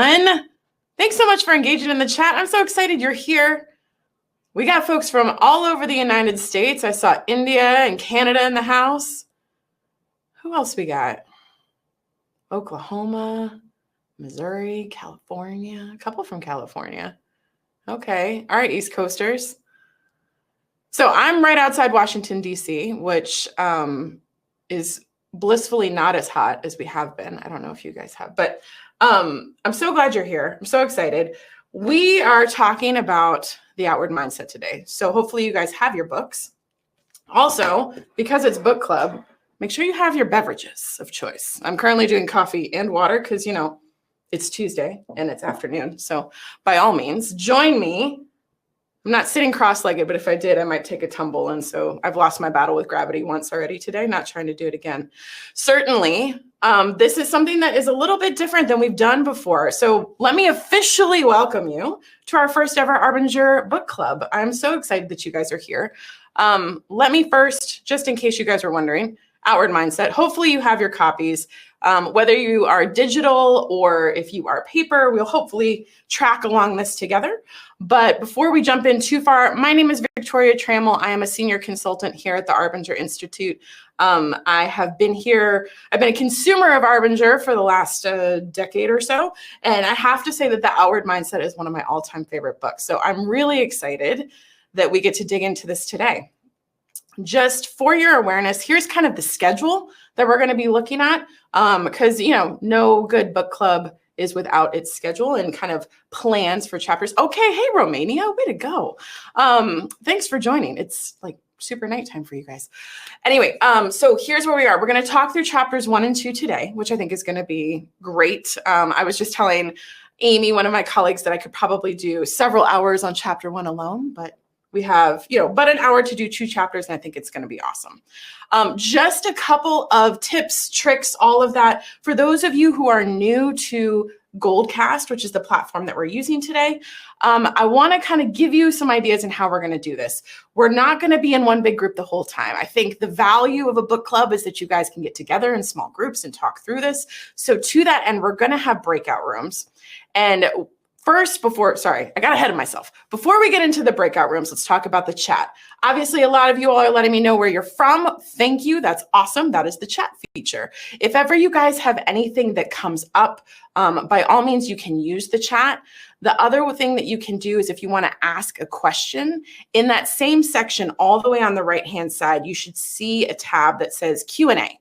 Thanks so much for engaging in the chat. I'm so excited you're here. We got folks from all over the United States. I saw India and Canada in the house. Who else we got? Oklahoma, Missouri, California, a couple from California. Okay. All right, East Coasters. So I'm right outside Washington, D.C., which is blissfully not as hot as we have been. I don't know if you guys have, but I'm so glad you're here. I'm so excited. We are talking about the outward mindset today. So hopefully you guys have your books. Also, because it's book club, make sure you have your beverages of choice. I'm currently doing coffee and water because, you know, it's Tuesday and it's afternoon. So by all means, join me. I'm not sitting cross-legged, but if I did, I might take a tumble. And so I've lost my battle with gravity once already today, not trying to do it again. Certainly, this is something that is a little bit different than we've done before. So let me officially welcome you to our first ever Arbinger book club. I'm so excited that you guys are here. Let me first, just in case you guys were wondering, outward mindset. Hopefully you have your copies. Whether you are digital or if you are paper, we'll hopefully track along this together. But before we jump in too far, my name is Victoria Trammel. I am a senior consultant here at the Arbinger Institute. I have been here, I've been a consumer of Arbinger for the last decade or so. And I have to say that The Outward Mindset is one of my all-time favorite books. So I'm really excited that we get to dig into this today. Just for your awareness, here's kind of the schedule that we're going to be looking at, because, you know, no good book club is without its schedule and kind of plans for chapters. Okay, hey, Romania, way to go. Thanks for joining. It's like super nighttime for you guys. Anyway, so here's where we are. We're going to talk through chapters 1 and 2 today, which I think is going to be great. I was just telling Amy, one of my colleagues, that I could probably do several hours on chapter 1 alone, but we have, you know, but an hour to do 2 chapters, and I think it's going to be awesome. Just a couple of tips, tricks, all of that. For those of you who are new to Goldcast, which is the platform that we're using today, I want to kind of give you some ideas on how we're going to do this. We're not going to be in one big group the whole time. I think the value of a book club is that you guys can get together in small groups and talk through this. So to that end, we're going to have breakout rooms. And first, I got ahead of myself. Before we get into the breakout rooms, let's talk about the chat. Obviously, a lot of you all are letting me know where you're from. Thank you. That's awesome. That is the chat feature. If ever you guys have anything that comes up, by all means, you can use the chat. The other thing that you can do is if you want to ask a question, in that same section, all the way on the right-hand side, you should see a tab that says Q&A.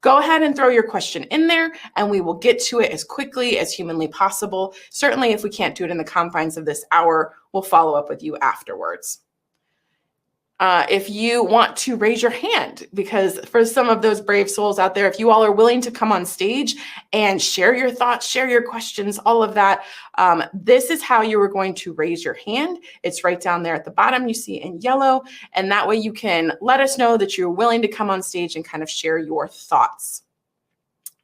Go ahead and throw your question in there, and we will get to it as quickly as humanly possible. Certainly, if we can't do it in the confines of this hour, we'll follow up with you afterwards. If you want to raise your hand, because for some of those brave souls out there, if you all are willing to come on stage and share your thoughts, share your questions, all of that, this is how you are going to raise your hand. It's right down there at the bottom, you see in yellow, and that way you can let us know that you're willing to come on stage and kind of share your thoughts.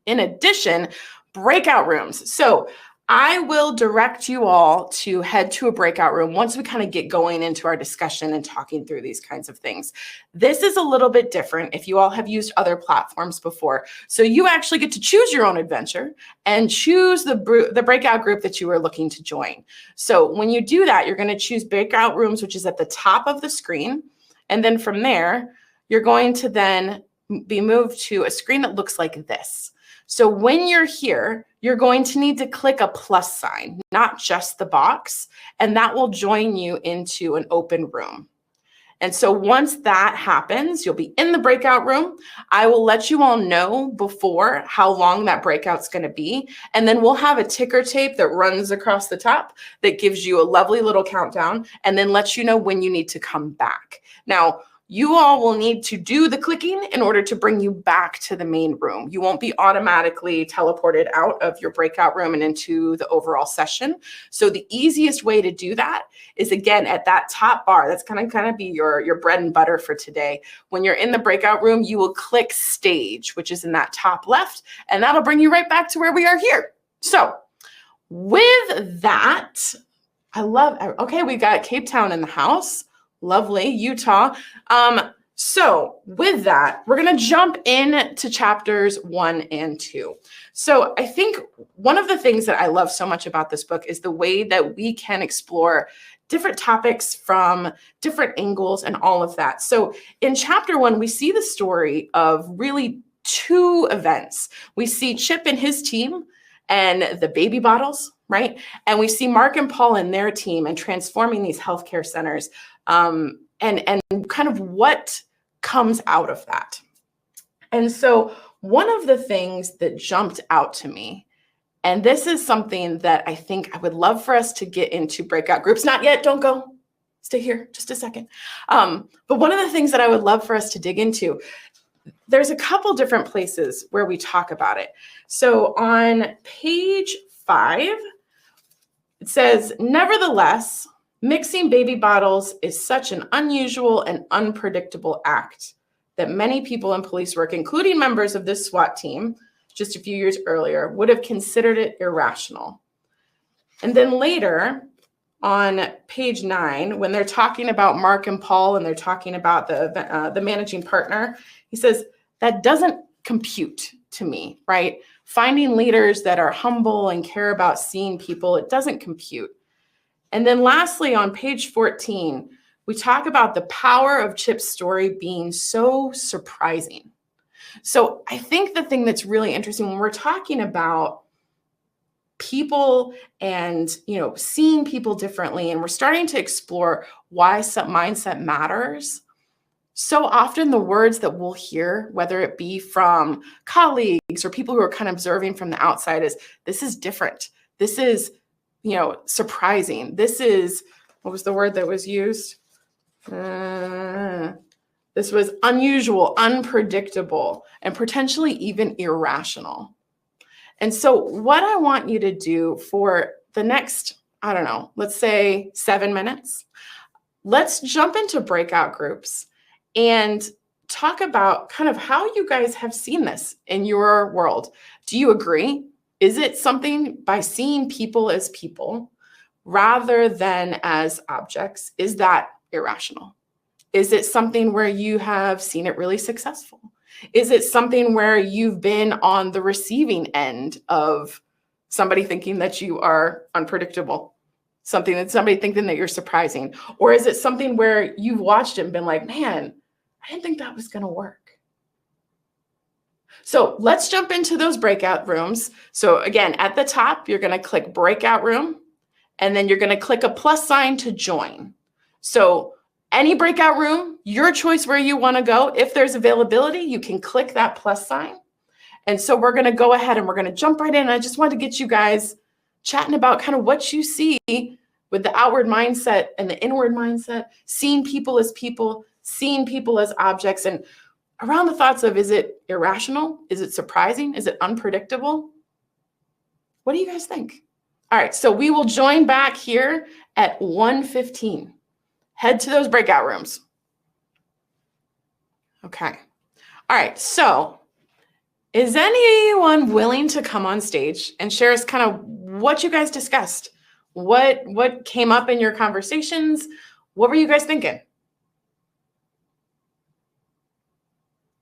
In addition, breakout rooms. So I will direct you all to head to a breakout room once we kind of get going into our discussion and talking through these kinds of things. This is a little bit different if you all have used other platforms before. So you actually get to choose your own adventure and choose the breakout group that you are looking to join. So when you do that, you're going to choose breakout rooms, which is at the top of the screen. And then from there, you're going to then be moved to a screen that looks like this. So when you're here, you're going to need to click a plus sign, not just the box, and that will join you into an open room. And so once that happens, you'll be in the breakout room. I will let you all know before how long that breakout's going to be. And then we'll have a ticker tape that runs across the top that gives you a lovely little countdown and then lets you know when you need to come back. Now, you all will need to do the clicking in order to bring you back to the main room. You won't be automatically teleported out of your breakout room and into the overall session. So the easiest way to do that is, again, at that top bar. That's kind of be your bread and butter for today. When you're in the breakout room, you will click stage, which is in that top left, and that'll bring you right back to where we are here. So with that, okay, we got Cape Town in the house. Lovely, Utah. So with that, we're going to jump into chapters 1 and 2. So I think one of the things that I love so much about this book is the way that we can explore different topics from different angles and all of that. So in chapter 1, we see the story of really 2 events. We see Chip and his team and the baby bottles, right? And we see Mark and Paul and their team and transforming these healthcare centers, and kind of what comes out of that. And so one of the things that jumped out to me, and this is something that I think I would love for us to get into breakout groups. Not yet, don't go. Stay here just a second. But one of the things that I would love for us to dig into, there's a couple different places where we talk about it. So on page 5, it says, nevertheless, mixing baby bottles is such an unusual and unpredictable act that many people in police work, including members of this SWAT team just a few years earlier, would have considered it irrational. And then later on page 9, when they're talking about Mark and Paul and they're talking about the managing partner, he says, that doesn't compute to me, right? Finding leaders that are humble and care about seeing people, it doesn't compute. And then lastly, on page 14, we talk about the power of Chip's story being so surprising. So I think the thing that's really interesting when we're talking about people and, seeing people differently, and we're starting to explore why mindset matters, so often the words that we'll hear, whether it be from colleagues or people who are kind of observing from the outside, is this is different. This is surprising. This is, what was the word that was used? This was unusual, unpredictable, and potentially even irrational. And so what I want you to do for the next, let's say 7 minutes, let's jump into breakout groups and talk about kind of how you guys have seen this in your world. Do you agree? Is it something by seeing people as people rather than as objects? Is that irrational? Is it something where you have seen it really successful? Is it something where you've been on the receiving end of somebody thinking that you are unpredictable? Somebody thinking that you're surprising? Or is it something where you've watched it and been like, man, I didn't think that was going to work? So let's jump into those breakout rooms. So again, at the top, you're going to click breakout room, and then you're going to click a plus sign to join. So any breakout room, your choice where you want to go. If there's availability, you can click that plus sign. And so we're going to go ahead and we're going to jump right in. I just wanted to get you guys chatting about kind of what you see with the outward mindset and the inward mindset, seeing people as people, seeing people as objects, and around the thoughts of, is it irrational? Is it surprising? Is it unpredictable? What do you guys think? All right, so we will join back here at 1:15. Head to those breakout rooms. Okay. All right, so is anyone willing to come on stage and share us kind of what you guys discussed? What came up in your conversations? What were you guys thinking?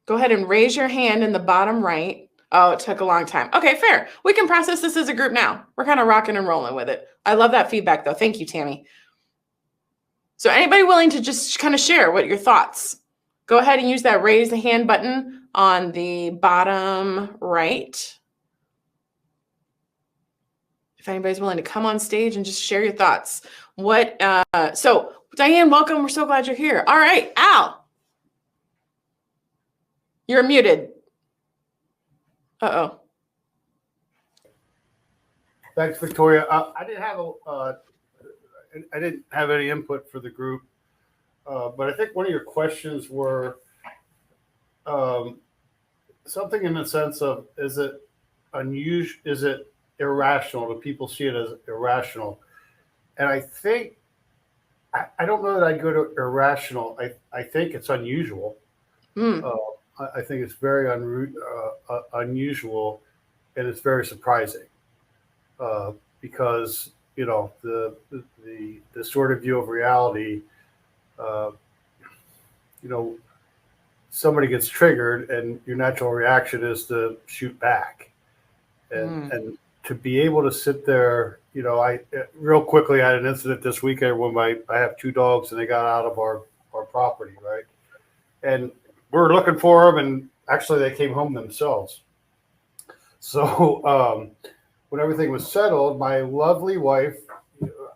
Go ahead and raise your hand in the bottom right. Oh, it took a long time. Okay, fair. We can process this as a group now. We're kind of rocking and rolling with it. I love that feedback, though. Thank you, Tammy. So anybody willing to just kind of share what your thoughts? Go ahead and use that raise the hand button on the bottom right. If anybody's willing to come on stage and just share your thoughts. So Diane, welcome. We're so glad you're here. All right, Al. You're muted. Uh-oh. Thanks, Victoria. I didn't have any input for the group, but I think one of your questions were something in the sense of, is it unusual? Is it irrational? Do people see it as irrational? And I think, I don't know that I'd go to irrational. I think it's unusual. I think it's very unusual, and it's very surprising because the sort of view of reality, somebody gets triggered and your natural reaction is to shoot back. And to be able to sit there, I real quickly, I had an incident this weekend when I have 2 dogs and they got out of our property, right? And we were looking for them, and actually they came home themselves. So when everything was settled, my lovely wife,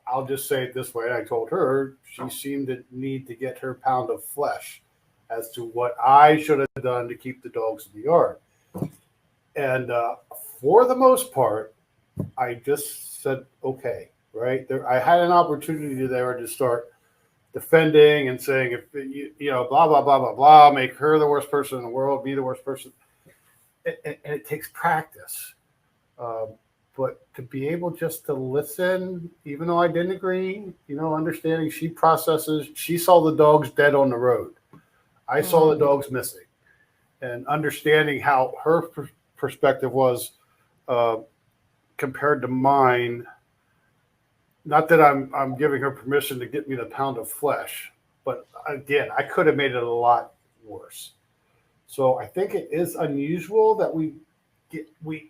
I'll just say it this way, I told her she seemed to need to get her pound of flesh as to what I should have done to keep the dogs in the yard. And for the most part, I just said, okay, right? I had an opportunity there to start defending and saying, if blah, blah, blah, blah, blah, make her the worst person in the world, be the worst person. And it takes practice. But to be able just to listen, even though I didn't agree, understanding she processes, she saw the dogs dead on the road. I saw the dogs missing, and understanding how her perspective was compared to mine. Not that I'm giving her permission to get me the pound of flesh, but again, I could have made it a lot worse. So I think it is unusual that we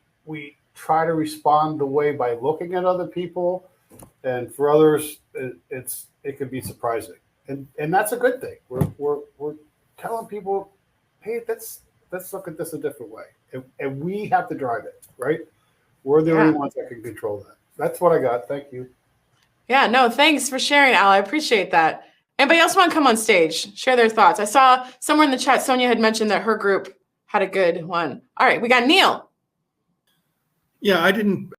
try to respond the way by looking at other people, and for others, it can be surprising, and that's a good thing. We're telling people, hey, let's look at this a different way, and we have to drive it, right? We're the only ones that can control that. That's what I got. Thank you. Yeah, no, thanks for sharing, Al. I appreciate that. Anybody else want to come on stage, share their thoughts? I saw somewhere in the chat, Sonia had mentioned that her group had a good one. All right, we got Neil. Yeah, I didn't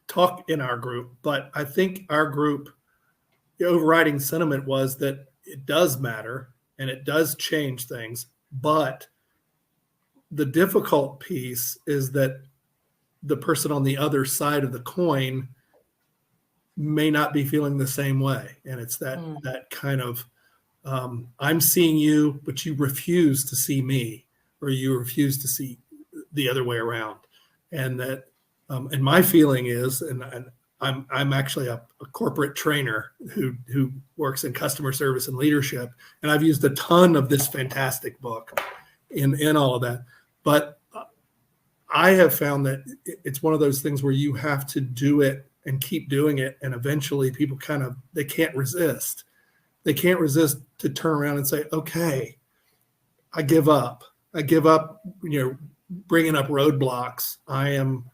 talk in our group, but I think our group, the overriding sentiment was that it does matter and it does change things. But the difficult piece is that the person on the other side of the coin may not be feeling the same way. And it's that kind of, I'm seeing you, but you refuse to see me, or you refuse to see the other way around. And that, and my feeling is, and I'm actually a corporate trainer who works in customer service and leadership, and I've used a ton of this fantastic book in all of that. But I have found that it's one of those things where you have to do it and keep doing it, and eventually people they can't resist. They can't resist to turn around and say, okay, I give up. I give up, bringing up roadblocks. I'm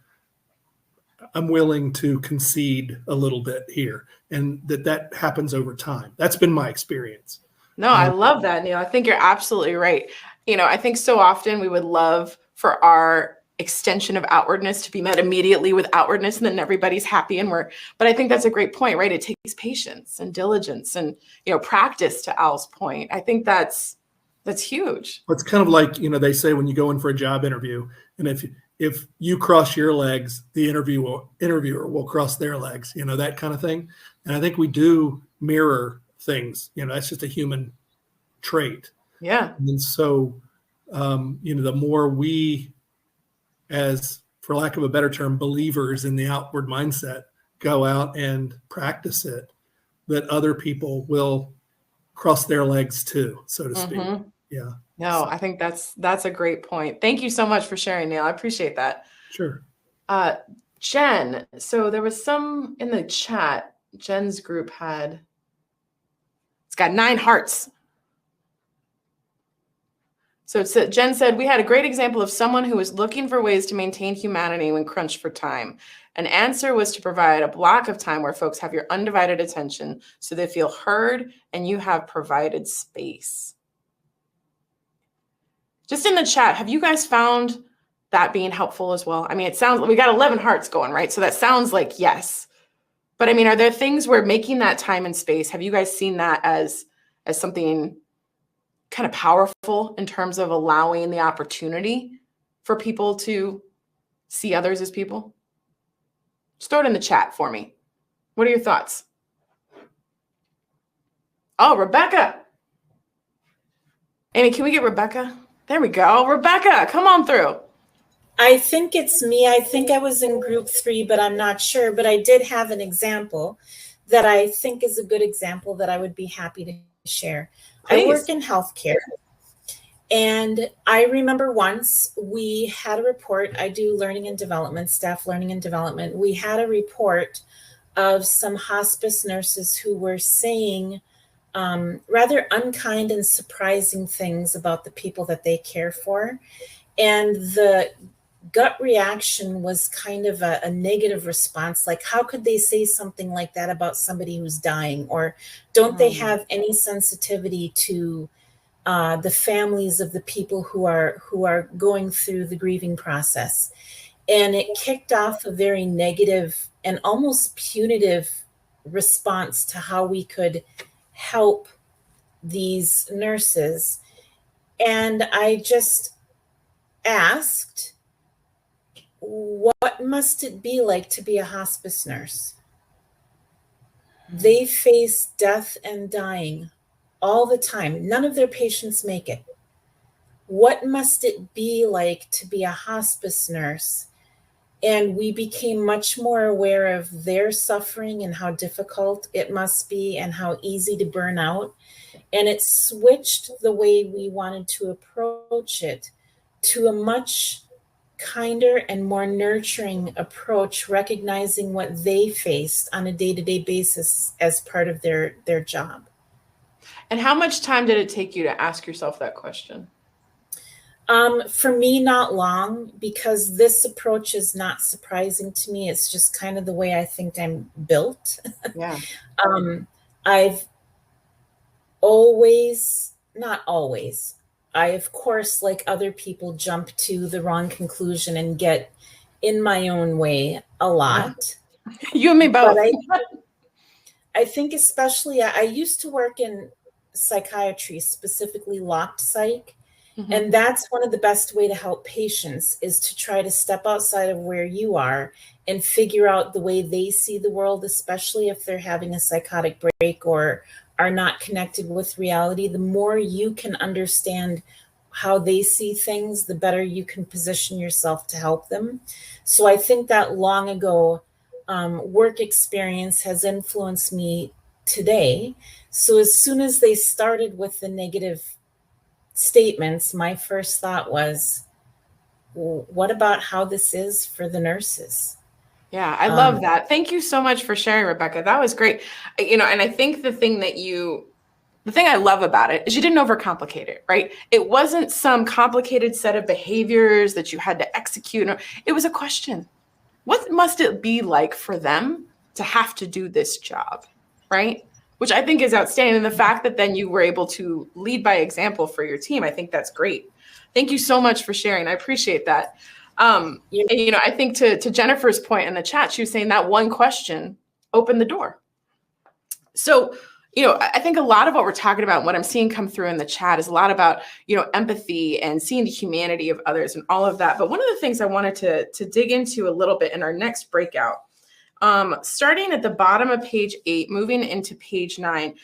willing to concede a little bit here, and that happens over time. That's been my experience. No, I love that, Neil. I think you're absolutely right. I think so often we would love for our extension of outwardness to be met immediately with outwardness, and then everybody's happy but I think that's a great point, right? It takes patience and diligence and, practice, to Al's point. I think that's huge. It's kind of like, they say when you go in for a job interview, and if you cross your legs, the interviewer will cross their legs, that kind of thing. And I think we do mirror things, that's just a human trait. Yeah. And so, the more we, as, for lack of a better term, believers in the outward mindset, go out and practice it, that other people will cross their legs too, so to speak. Yeah. No, I think that's a great point. Thank you so much for sharing, Neil. I appreciate that. Sure. Jen, so there was some in the chat. Jen's group it's got 9 hearts. So Jen said, we had a great example of someone who was looking for ways to maintain humanity when crunched for time. An answer was to provide a block of time where folks have your undivided attention so they feel heard, and you have provided space. Just in the chat, have you guys found that being helpful as well? I mean, it sounds, we got 11 hearts going, right? So that sounds like yes. But I mean, are there things where making that time and space, have you guys seen that as something kind of powerful in terms of allowing the opportunity for people to see others as people? Just throw it in the chat for me. What are your thoughts? Oh, Rebecca. Amy, can we get Rebecca? There we go. Rebecca, come on through. I think it's me. I think I was in group 3, but I'm not sure. But I did have an example that I think is a good example that I would be happy to share. I Please. work in healthcare. And I remember once we had a report. I do learning and development, staff learning and development. We had a report of some hospice nurses who were saying rather unkind and surprising things about the people that they care for. And the gut reaction was kind of a negative response. Like, how could they say something like that about somebody who's dying? Or don't they have any sensitivity to the families of the people who are going through the grieving process? And it kicked off a very negative and almost punitive response to how we could help these nurses. And I just asked, what must it be like to be a hospice nurse? They face death and dying all the time. None of their patients make it. What must it be like to be a hospice nurse? And we became much more aware of their suffering and how difficult it must be and how easy to burn out. And it switched the way we wanted to approach it to a much kinder and more nurturing approach, recognizing what they faced on a day-to-day basis as part of their job. And how much time did it take you to ask yourself that question? For me, not long, because this approach is not surprising to me. It's just kind of the way I think I'm built. Yeah. I've always, not always, I, of course, like other people, jump to the wrong conclusion and get in my own way a lot. You and me both. But I think especially, I used to work in psychiatry, specifically locked psych. Mm-hmm. And that's one of the best way to help patients, is to try to step outside of where you are and figure out the way they see the world, especially if they're having a psychotic break or are not connected with reality. The more you can understand how they see things, the better you can position yourself to help them. So I think that long ago work experience has influenced me today. So as soon as they started with the negative statements, my first thought was, well, what about how this is for the nurses? Yeah, I love that. Thank you so much for sharing, Rebecca. That was great. And I think the thing I love about it is you didn't overcomplicate it, right? It wasn't some complicated set of behaviors that you had to execute. It was a question. What must it be like for them to have to do this job, right? Which I think is outstanding. And the fact that then you were able to lead by example for your team, I think that's great. Thank you so much for sharing. I appreciate that. And, I think to Jennifer's point in the chat, she was saying that one question opened the door. So, I think a lot of what we're talking about, what I'm seeing come through in the chat, is a lot about, empathy and seeing the humanity of others and all of that. But one of the things I wanted to dig into a little bit in our next breakout, starting at the bottom of page 8, moving into page 9,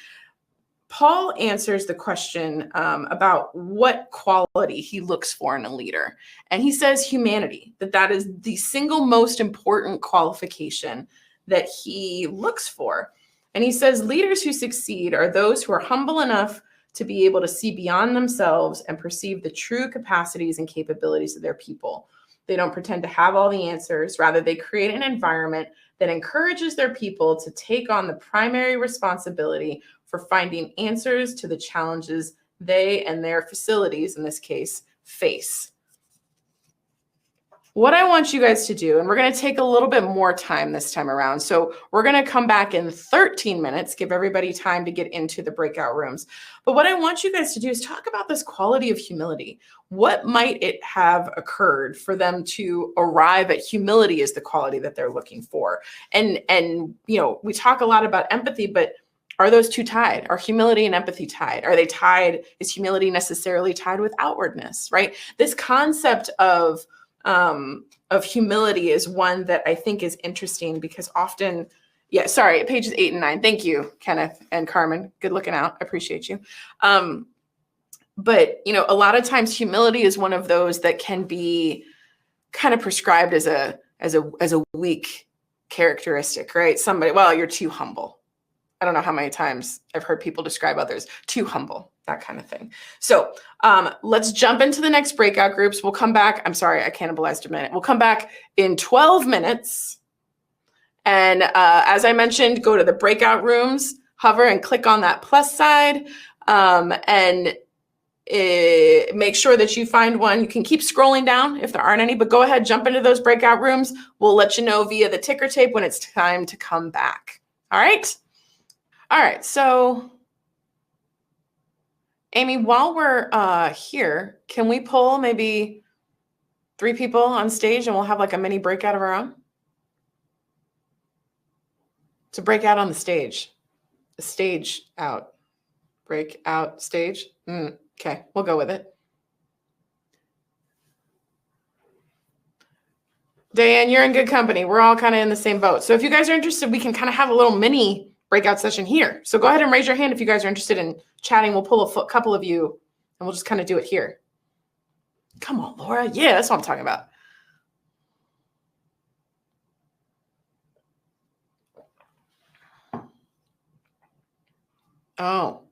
Paul answers the question about what quality he looks for in a leader. And he says humanity, that is the single most important qualification that he looks for. And he says leaders who succeed are those who are humble enough to be able to see beyond themselves and perceive the true capacities and capabilities of their people. They don't pretend to have all the answers. Rather, they create an environment that encourages their people to take on the primary responsibility for finding answers to the challenges they and their facilities, in this case, face. What I want you guys to do, and we're going to take a little bit more time this time around. So we're going to come back in 13 minutes, give everybody time to get into the breakout rooms. But what I want you guys to do is talk about this quality of humility. What might it have occurred for them to arrive at humility as the quality that they're looking for? And we talk a lot about empathy, but are those two tied? Are humility and empathy tied? Are they tied? Is humility necessarily tied with outwardness, right? This concept of humility is one that I think is interesting, because often, pages 8 and 9. Thank you, Kenneth and Carmen. Good looking out. I appreciate you. But a lot of times humility is one of those that can be kind of prescribed as a weak characteristic, right? Somebody, well, you're too humble. I don't know how many times I've heard people describe others, too humble, that kind of thing. So let's jump into the next breakout groups. We'll come back. I'm sorry, I cannibalized a minute. We'll come back in 12 minutes. And as I mentioned, go to the breakout rooms, hover and click on that plus side, and make sure that you find one. You can keep scrolling down if there aren't any, but go ahead, jump into those breakout rooms. We'll let you know via the ticker tape when it's time to come back. All right? All right, so Amy, while we're here, can we pull maybe 3 people on stage and we'll have like a mini breakout of our own? To break out on the stage. A stage out. Break out stage. Okay, we'll go with it. Diane, you're in good company. We're all kind of in the same boat. So if you guys are interested, we can kind of have a little mini breakout session here. So go ahead and raise your hand if you guys are interested in chatting. We'll pull a couple of you and we'll just kind of do it here. Come on, Laura. Yeah, that's what I'm talking about. Oh.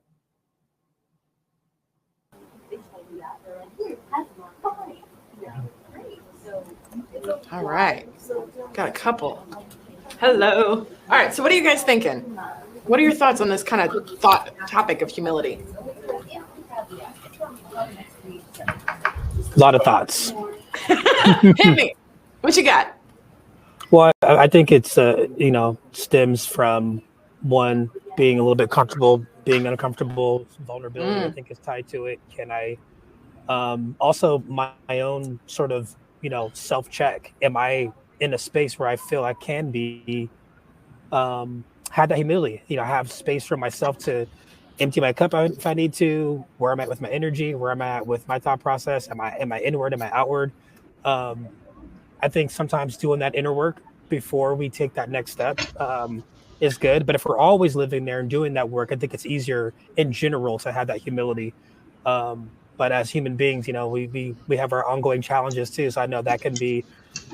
All right. Got a couple. Hello. All right. So what are you guys thinking? What are your thoughts on this kind of topic of humility? A lot of thoughts. Hit me. What you got? Well, I think it's, stems from one being a little bit comfortable, being uncomfortable, vulnerability, I think is tied to it. Can I also my own sort of, self-check? Am I in a space where I feel I can be, have that humility, have space for myself to empty my cup if I need to, where I'm at with my energy, where I'm at with my thought process. Am I inward? Am I outward? I think sometimes doing that inner work before we take that next step is good. But if we're always living there and doing that work, I think it's easier in general to have that humility. But as human beings, we have our ongoing challenges too. So I know that can be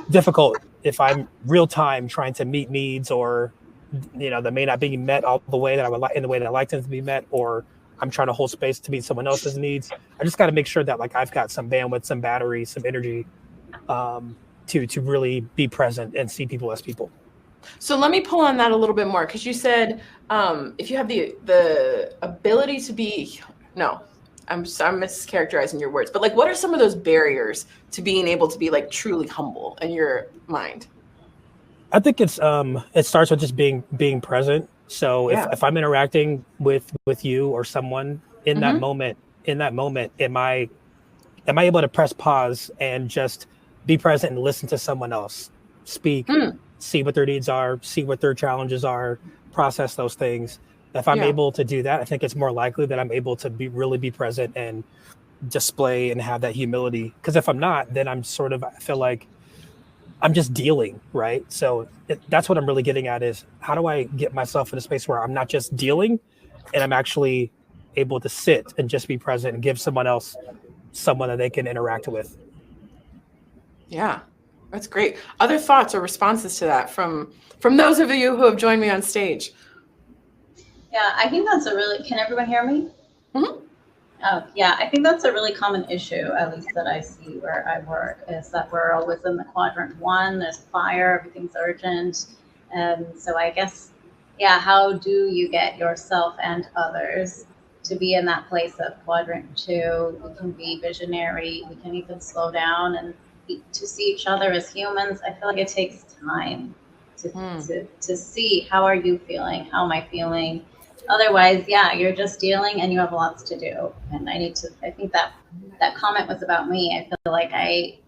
difficult if I'm real time trying to meet needs, or that may not be met all the way that I would like, in the way that I like them to be met, or I'm trying to hold space to meet someone else's needs. I just got to make sure that I've got some bandwidth, some battery, some energy to really be present and see people as people. So let me pull on that a little bit more, because you said if you have the ability to be, I'm mischaracterizing your words, but what are some of those barriers to being able to be truly humble in your mind? I think it's it starts with just being present. So if I'm interacting with you or someone in that moment, am I able to press pause and just be present and listen to someone else speak, see what their needs are, see what their challenges are, process those things. If I'm able to do that, I think it's more likely that I'm able to really be present and display and have that humility. Because if I'm not, then I feel like I'm just dealing, right? So that's what I'm really getting at, is how do I get myself in a space where I'm not just dealing and I'm actually able to sit and just be present and give someone else someone that they can interact with. Yeah, that's great. Other thoughts or responses to that from those of you who have joined me on stage? Yeah, I think that's can everyone hear me? Mm-hmm. Oh, yeah, I think that's a really common issue, at least that I see where I work, is that we're always in the quadrant 1, there's fire, everything's urgent. And so I guess, how do you get yourself and others to be in that place of quadrant 2? We can be visionary, we can even slow down and to see each other as humans. I feel like it takes time to see, how are you feeling? How am I feeling? Otherwise, you're just dealing and you have lots to do. And I think that comment was about me. I feel like I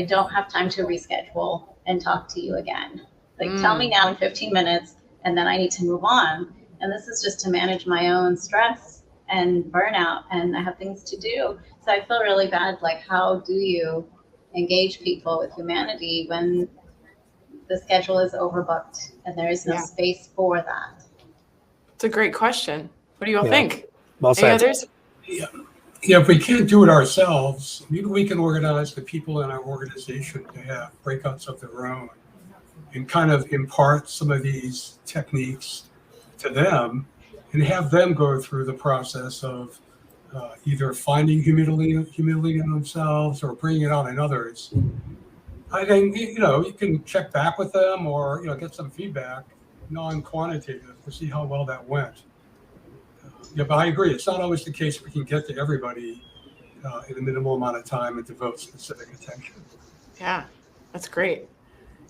don't have time to reschedule and talk to you again. Tell me now in 15 minutes, and then I need to move on. And this is just to manage my own stress and burnout, and I have things to do. So I feel really bad. How do you engage people with humanity when the schedule is overbooked and there is no space for that? It's a great question. What do you all think? Well said. Any others? Yeah, if we can't do it ourselves, maybe we can organize the people in our organization to have breakouts of their own and kind of impart some of these techniques to them and have them go through the process of either finding humility in themselves or bringing it out in others. I think, you can check back with them or, get some feedback, non-quantitative, to see how well that went. Yeah, but I agree. It's not always the case we can get to everybody in a minimal amount of time and devote specific attention. Yeah, that's great.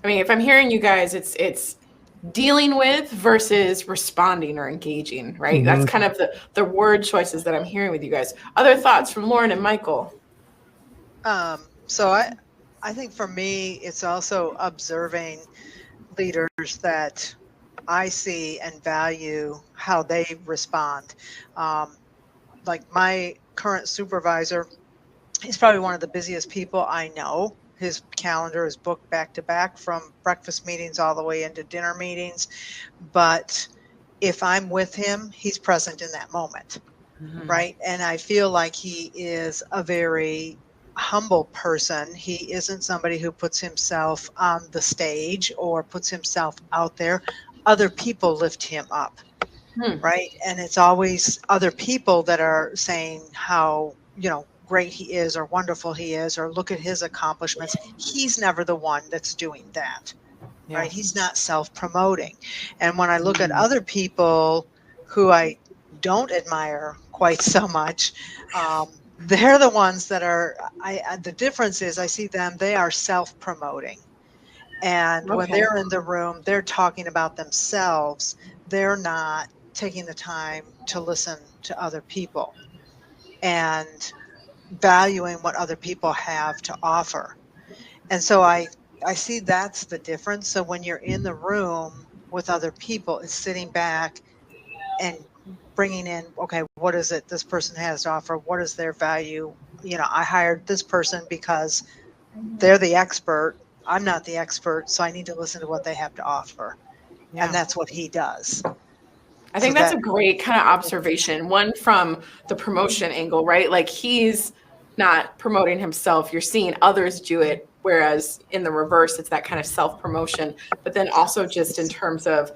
I mean, if I'm hearing you guys, it's dealing with versus responding or engaging, right? That's kind of the word choices that I'm hearing with you guys. Other thoughts from Lauren and Michael? So I think for me, it's also observing leaders that I see and value how they respond. Like my current supervisor, he's probably one of the busiest people I know. His calendar is booked back to back from breakfast meetings all the way into dinner meetings. But if I'm with him, he's present in that moment, right? And I feel like he is a very humble person. He isn't somebody who puts himself on the stage or puts himself out there. Other people lift him up, right? And it's always other people that are saying how, great he is or wonderful he is, or look at his accomplishments. He's never the one that's doing that, right? He's not self-promoting. And when I look at other people who I don't admire quite so much, they're the ones that are, the difference is I see them, they are self-promoting. And when they're in the room, they're talking about themselves. They're not taking the time to listen to other people and valuing what other people have to offer. And so I see that's the difference. So when you're in the room with other people, it's sitting back and bringing in, okay, what is it this person has to offer? What is their value? I hired this person because they're the expert. I'm not the expert, so I need to listen to what they have to offer. Yeah. And that's what he does. I think that's a great kind of observation. One from the promotion angle, right? Like he's not promoting himself. You're seeing others do it. Whereas in the reverse, it's that kind of self-promotion. But then also just in terms of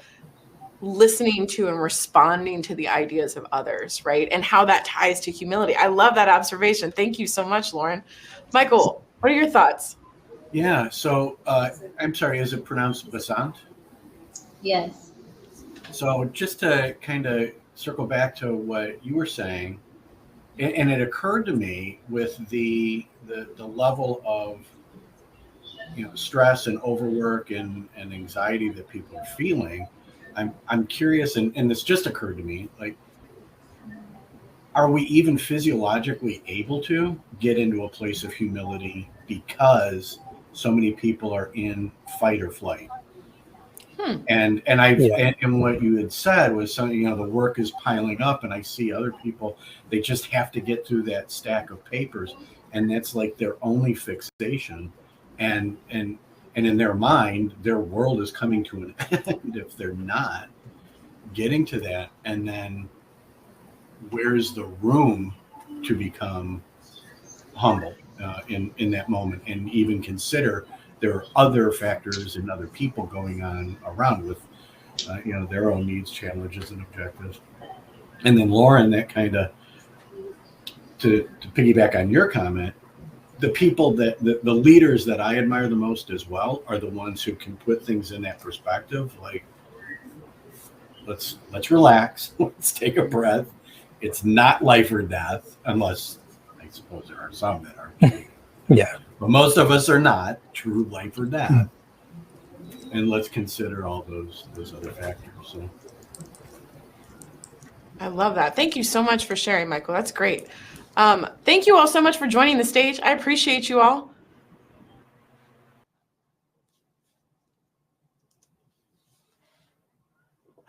listening to and responding to the ideas of others, right? And how that ties to humility. I love that observation. Thank you so much, Lauren. Michael, what are your thoughts? Yeah. So I'm sorry, is it pronounced Basant? Yes. So just to kind of circle back to what you were saying, and it occurred to me with the level of stress and overwork and anxiety that people are feeling, I'm curious, and this just occurred to me, like, are we even physiologically able to get into a place of humility because so many people are in fight or flight? And what you had said was something, the work is piling up, and I see other people, they just have to get through that stack of papers, and that's like their only fixation, and in their mind, their world is coming to an end if they're not getting to that. And then where's the room to become humble in that moment, and even consider there are other factors and other people going on around with, their own needs, challenges, and objectives. And then Lauren, that kind of, to piggyback on your comment, the people that the leaders that I admire the most as well are the ones who can put things in that perspective. Like, let's relax, let's take a breath. It's not life or death, unless I suppose there are some that are. Yeah. But most of us are not true life or death. And let's consider all those other factors. So I love that. Thank you so much for sharing, Michael. That's great. Thank you all so much for joining the stage. I appreciate you all.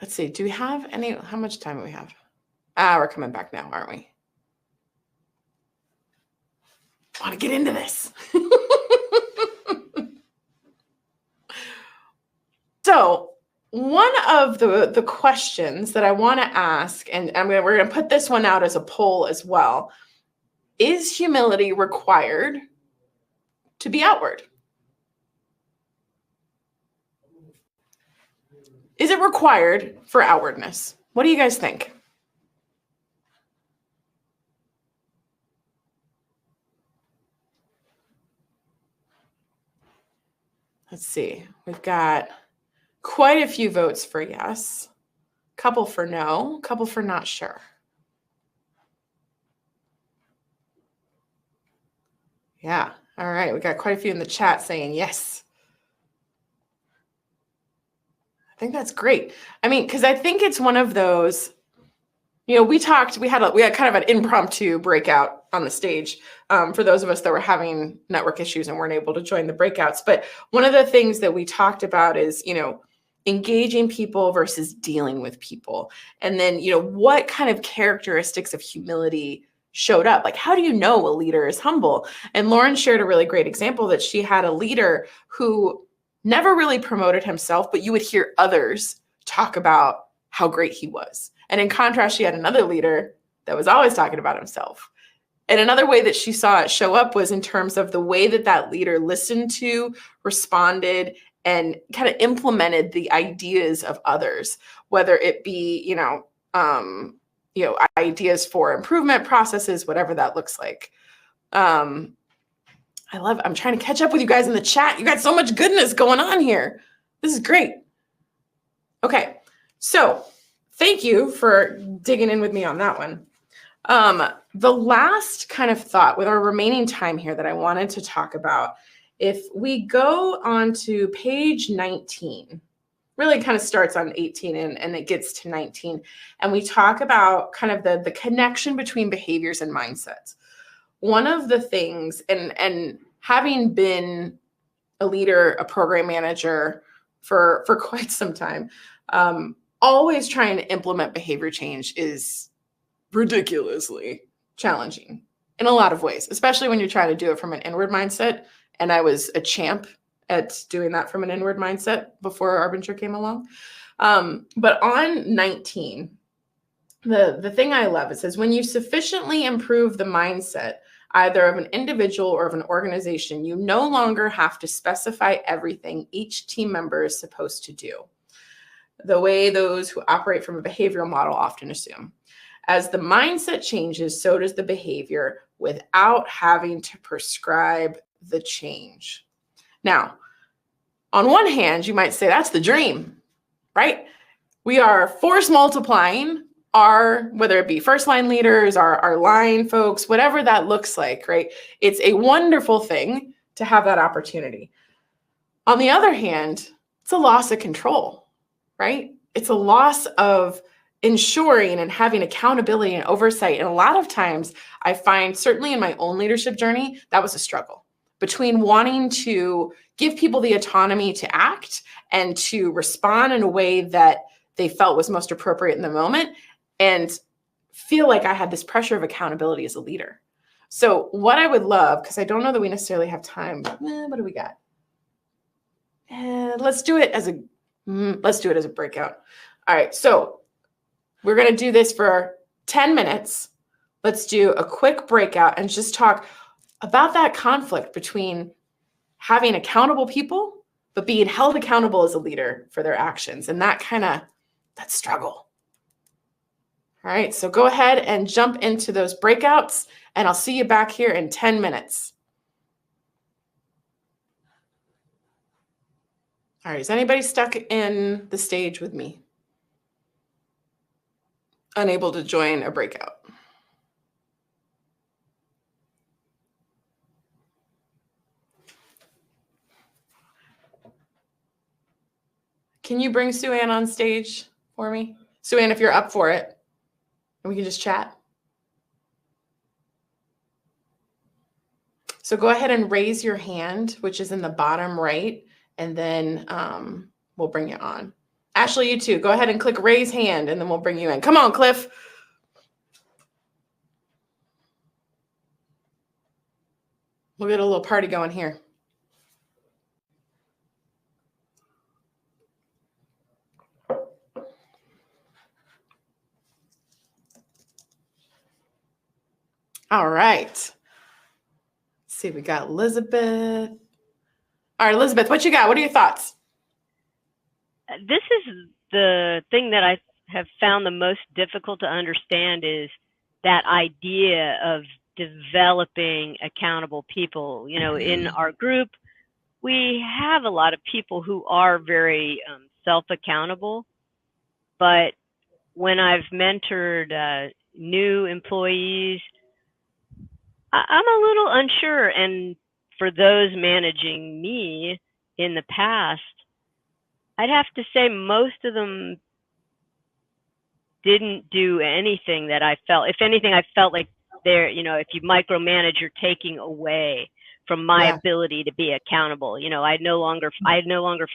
Let's see. Do we have how much time do we have? We're coming back now, aren't we? I want to get into this. So one of the questions that I want to ask, and we're going to put this one out as a poll as well. Is humility required to be outward? is it required for outwardness? What do you guys think? Let's see. We've got quite a few votes for yes, a couple for no, a couple for not sure. Yeah. All right. We got quite a few in the chat saying yes. I think that's great. I mean, because I think it's one of those, you know, we had kind of an impromptu breakout on the stage for those of us that were having network issues and weren't able to join the breakouts. But one of the things that we talked about is, you know, engaging people versus dealing with people. And then, you know, what kind of characteristics of humility showed up? Like, how do you know a leader is humble? And Lauren shared a really great example that she had a leader who never really promoted himself, but you would hear others talk about how great he was. And in contrast, she had another leader that was always talking about himself. And another way that she saw it show up was in terms of the way that that leader listened to, responded, and kind of implemented the ideas of others, whether it be, ideas for improvement processes, whatever that looks like. I'm trying to catch up with you guys in the chat. You got so much goodness going on here. This is great. Okay. So thank you for digging in with me on that one. The last kind of thought with our remaining time here that I wanted to talk about, if we go on to page 19, really kind of starts on 18 and it gets to 19, and we talk about kind of the connection between behaviors and mindsets. One of the things, and having been a leader, a program manager for quite some time, always trying to implement behavior change is ridiculously challenging in a lot of ways, especially when you're trying to do it from an inward mindset. And I was a champ at doing that from an inward mindset before Arbinger came along. But on 19, the thing I love, it says, when you sufficiently improve the mindset, either of an individual or of an organization, you no longer have to specify everything each team member is supposed to do, the way those who operate from a behavioral model often assume. As the mindset changes, so does the behavior without having to prescribe the change. Now, on one hand, you might say that's the dream, right? We are force multiplying whether it be first line leaders, our line folks, whatever that looks like, right? It's a wonderful thing to have that opportunity. On the other hand, it's a loss of control, right? It's a loss of ensuring and having accountability and oversight. And a lot of times I find, certainly in my own leadership journey, that was a struggle between wanting to give people the autonomy to act and to respond in a way that they felt was most appropriate in the moment, and feel like I had this pressure of accountability as a leader. So what I would love, because I don't know that we necessarily have time, what do we got? Let's do it as a breakout. All right, so we're going to do this for 10 minutes. Let's do a quick breakout and just talk about that conflict between having accountable people, but being held accountable as a leader for their actions, and that struggle. All right, so go ahead and jump into those breakouts, and I'll see you back here in 10 minutes. All right, is anybody stuck in the stage with me? Unable to join a breakout? Can you bring Sue Ann on stage for me? Sue Ann, if you're up for it, and we can just chat. So go ahead and raise your hand, which is in the bottom right, and then we'll bring you on. Ashley, you too. Go ahead and click raise hand, and then we'll bring you in. Come on, Cliff. We'll get a little party going here. All right. Let's see, we got Elizabeth. All right, Elizabeth, what you got? What are your thoughts? This is the thing that I have found the most difficult to understand is that idea of developing accountable people. You know, in our group, we have a lot of people who are very self-accountable, but when I've mentored new employees, I'm a little unsure. And for those managing me in the past, I'd have to say most of them didn't do anything that I felt. If anything, I felt like they're, you know, if you micromanage, you're taking away from my ability to be accountable. You know, I no longer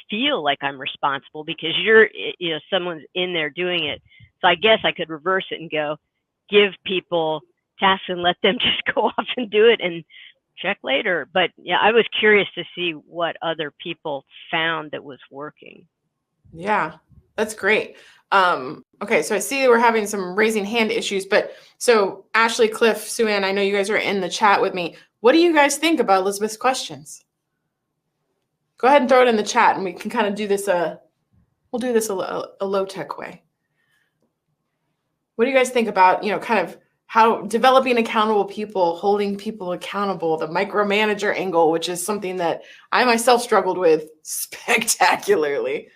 feel like I'm responsible because you know, someone's in there doing it. So I guess I could reverse it and go, give people tasks and let them just go off and do it and check later. But yeah, I was curious to see what other people found that was working. Yeah, that's great. Okay, so I see that we're having some raising hand issues, but so Ashley, Cliff, Sue-Ann, I know you guys are in the chat with me. What do you guys think about Elizabeth's questions? Go ahead and throw it in the chat and we can kind of do this, we'll do this a low-tech way. What do you guys think about, you know, kind of how developing accountable people, holding people accountable, the micromanager angle, which is something that I myself struggled with spectacularly.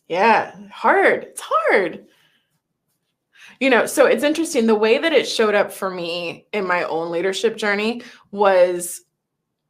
Yeah, hard. It's hard. You know, so it's interesting. The way that it showed up for me in my own leadership journey was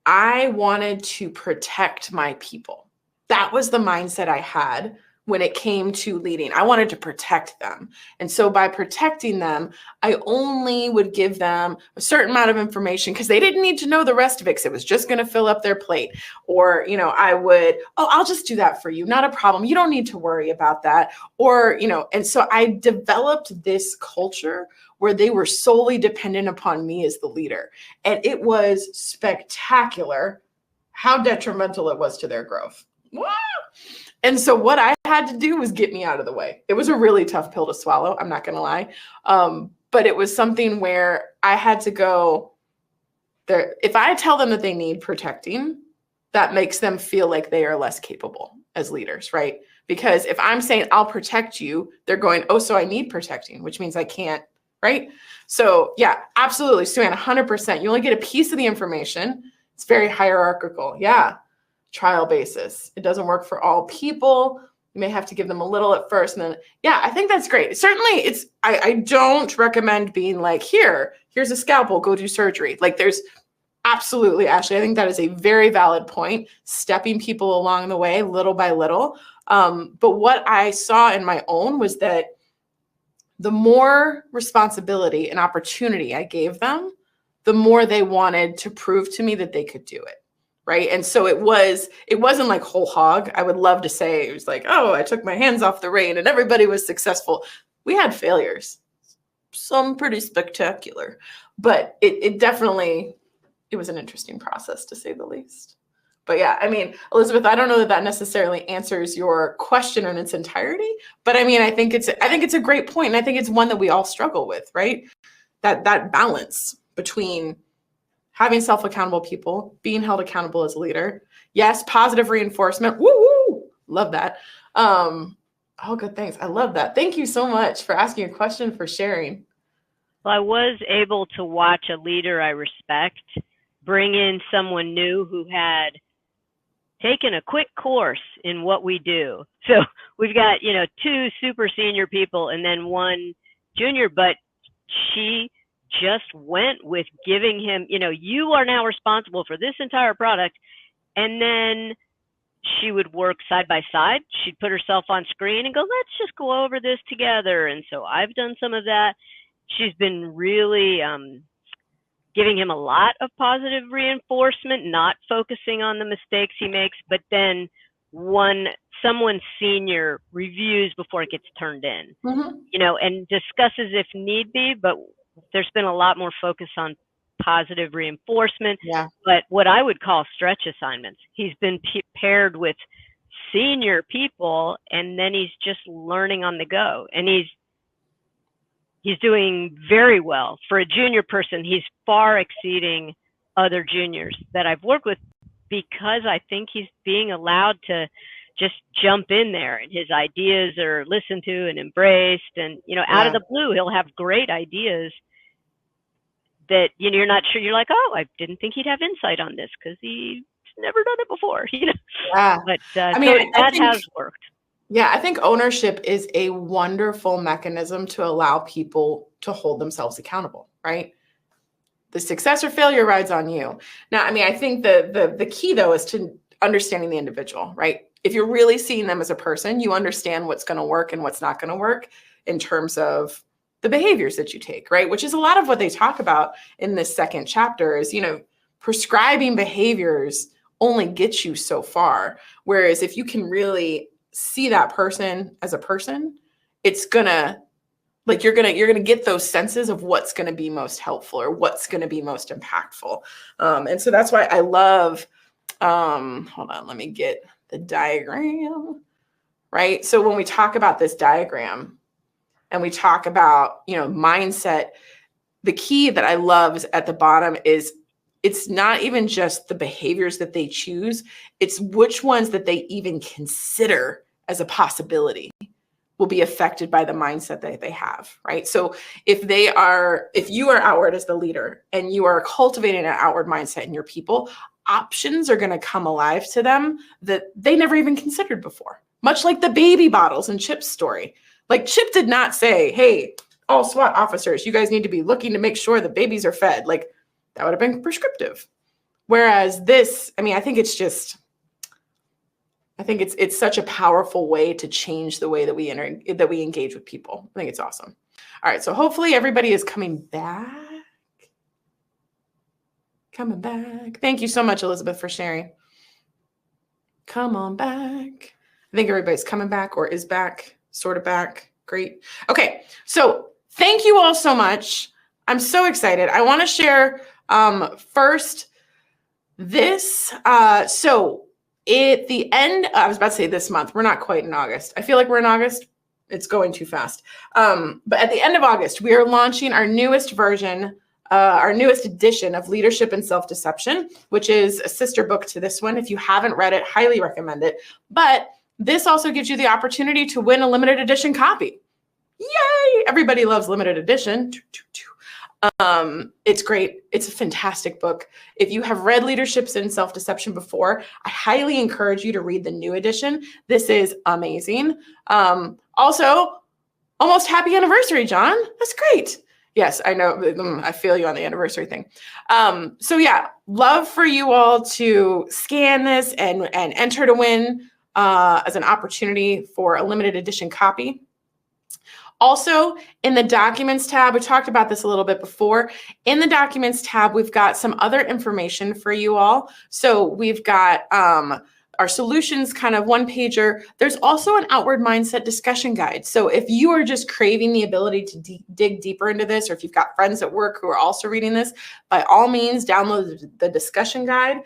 I wanted to protect my people. That was the mindset I had when it came to leading. I wanted to protect them. And so by protecting them, I only would give them a certain amount of information because they didn't need to know the rest of it because it was just going to fill up their plate. Or, you know, I would, oh, I'll just do that for you. Not a problem. You don't need to worry about that. Or, you know, and so I developed this culture where they were solely dependent upon me as the leader. And it was spectacular how detrimental it was to their growth. Wow. And so what I had to do was get me out of the way. It was a really tough pill to swallow. I'm not going to lie. But it was something where I had to go there. If I tell them that they need protecting, that makes them feel like they are less capable as leaders, right? Because if I'm saying I'll protect you, they're going, oh, so I need protecting, which means I can't, right? So yeah, absolutely. Sue-Ann, 100%. You only get a piece of the information. It's very hierarchical. Yeah. Trial basis. It doesn't work for all people. You may have to give them a little at first. And then, yeah, I think that's great. Certainly I don't recommend being like, here's a scalpel, go do surgery. Like there's absolutely, Ashley, I think that is a very valid point. Stepping people along the way, little by little. But what I saw in my own was that the more responsibility and opportunity I gave them, the more they wanted to prove to me that they could do it. Right. And so it wasn't like whole hog. I would love to say it was like, oh, I took my hands off the rein and everybody was successful. We had failures, some pretty spectacular, but it definitely, it was an interesting process to say the least. But yeah, I mean, Elizabeth, I don't know that necessarily answers your question in its entirety, but I mean, I think it's a great point. And I think it's one that we all struggle with, right? That balance between having self-accountable people, being held accountable as a leader. Yes, positive reinforcement. Woo woo. Love that. All good things. I love that. Thank you so much for asking a question, for sharing. Well, I was able to watch a leader I respect bring in someone new who had taken a quick course in what we do. So we've got, you know, 2 super senior people and then 1 junior, but she just went with giving him, you know, you are now responsible for this entire product. And then she would work side by side. She'd put herself on screen and go, let's just go over this together. And so I've done some of that. She's been really giving him a lot of positive reinforcement, not focusing on the mistakes he makes, but then someone senior reviews before it gets turned in, you know, and discusses if need be, but there's been a lot more focus on positive reinforcement, but what I would call stretch assignments. He's been paired with senior people and then he's just learning on the go, and he's doing very well. For a junior person, he's far exceeding other juniors that I've worked with, because I think he's being allowed to just jump in there and his ideas are listened to and embraced. And, out of the blue, he'll have great ideas that, you're not sure. You're like, oh, I didn't think he'd have insight on this because he's never done it before, Yeah. But I mean, that has worked. Yeah, I think ownership is a wonderful mechanism to allow people to hold themselves accountable, right? The success or failure rides on you. Now, I mean, I think the key though is to understanding the individual, right? If you're really seeing them as a person, you understand what's going to work and what's not going to work in terms of the behaviors that you take, right? Which is a lot of what they talk about in this second chapter is, prescribing behaviors only gets you so far. Whereas if you can really see that person as a person, it's gonna, like, you're gonna get those senses of what's gonna be most helpful or what's gonna be most impactful. And so that's why I love, hold on, let me get the diagram, right? So when we talk about this diagram and we talk about, mindset, the key that I love is at the bottom is it's not even just the behaviors that they choose, it's which ones that they even consider as a possibility will be affected by the mindset that they have, right? So if you are outward as the leader and you are cultivating an outward mindset in your people, options are going to come alive to them that they never even considered before. Much like the baby bottles in Chip's story. Like, Chip did not say, hey, all SWAT officers, you guys need to be looking to make sure the babies are fed. Like, that would have been prescriptive. Whereas this, I mean, I think it's such a powerful way to change the way that we engage with people. I think it's awesome. All right, so hopefully everybody is coming back. Coming back. Thank you so much, Elizabeth, for sharing. Come on back. I think everybody's coming back or is back, sort of back. Great. Okay, so thank you all so much. I'm so excited. I want to share first this. So at the end, I was about to say this month, we're not quite in August. I feel like we're in August. It's going too fast. But at the end of August, we are launching our newest version, our newest edition of Leadership and Self-Deception, which is a sister book to this one. If you haven't read it, highly recommend it. But this also gives you the opportunity to win a limited edition copy. Yay! Everybody loves limited edition. It's great. It's a fantastic book. If you have read Leaderships and Self-Deception before, I highly encourage you to read the new edition. This is amazing. Also, almost happy anniversary, John. That's great. Yes, I know. I feel you on the anniversary thing. So yeah, love for you all to scan this and enter to win as an opportunity for a limited edition copy. Also, in the Documents tab, we talked about this a little bit before. In the Documents tab, we've got some other information for you all. So we've got our solutions kind of one pager. There's also an outward mindset discussion guide. So if you are just craving the ability to dig deeper into this, or if you've got friends at work who are also reading this, by all means, download the discussion guide.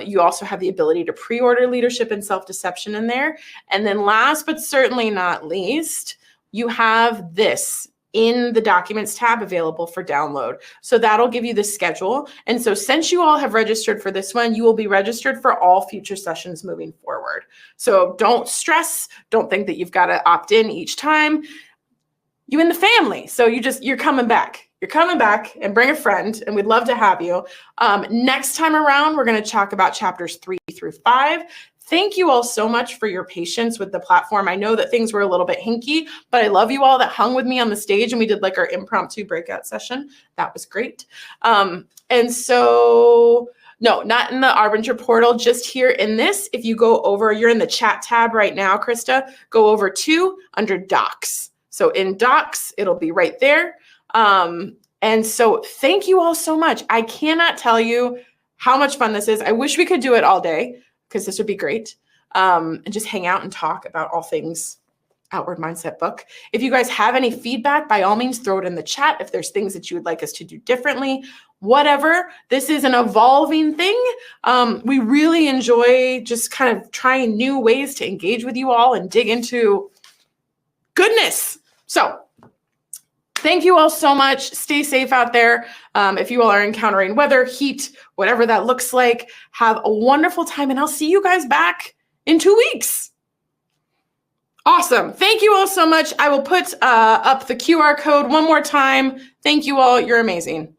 You also have the ability to pre-order Leadership and Self-Deception in there. And then last but certainly not least, you have this in the Documents tab available for download. So that'll give you the schedule. And so since you all have registered for this one, you will be registered for all future sessions moving forward. So don't stress. Don't think that you've got to opt in each time. You in the family. So you're coming back. You're coming back, and bring a friend, and we'd love to have you. Next time around, we're going to talk about chapters 3 through 5. Thank you all so much for your patience with the platform. I know that things were a little bit hinky, but I love you all that hung with me on the stage, and we did like our impromptu breakout session. That was great. And so, no, not in the Arbinger portal, just here in this. If you go over, you're in the chat tab right now, Krista, go over to under Docs. So in Docs, it'll be right there. And so thank you all so much. I cannot tell you how much fun this is. I wish we could do it all day, because this would be great. And just hang out and talk about all things Outward Mindset book. If you guys have any feedback, by all means, throw it in the chat. If there's things that you would like us to do differently, whatever. This is an evolving thing. We really enjoy just kind of trying new ways to engage with you all and dig into goodness. So Thank you all so much. Stay safe out there. If you all are encountering weather, heat, whatever that looks like, have a wonderful time, and I'll see you guys back in 2 weeks. Awesome. Thank you all so much. I will put up the QR code one more time. Thank you all. You're amazing.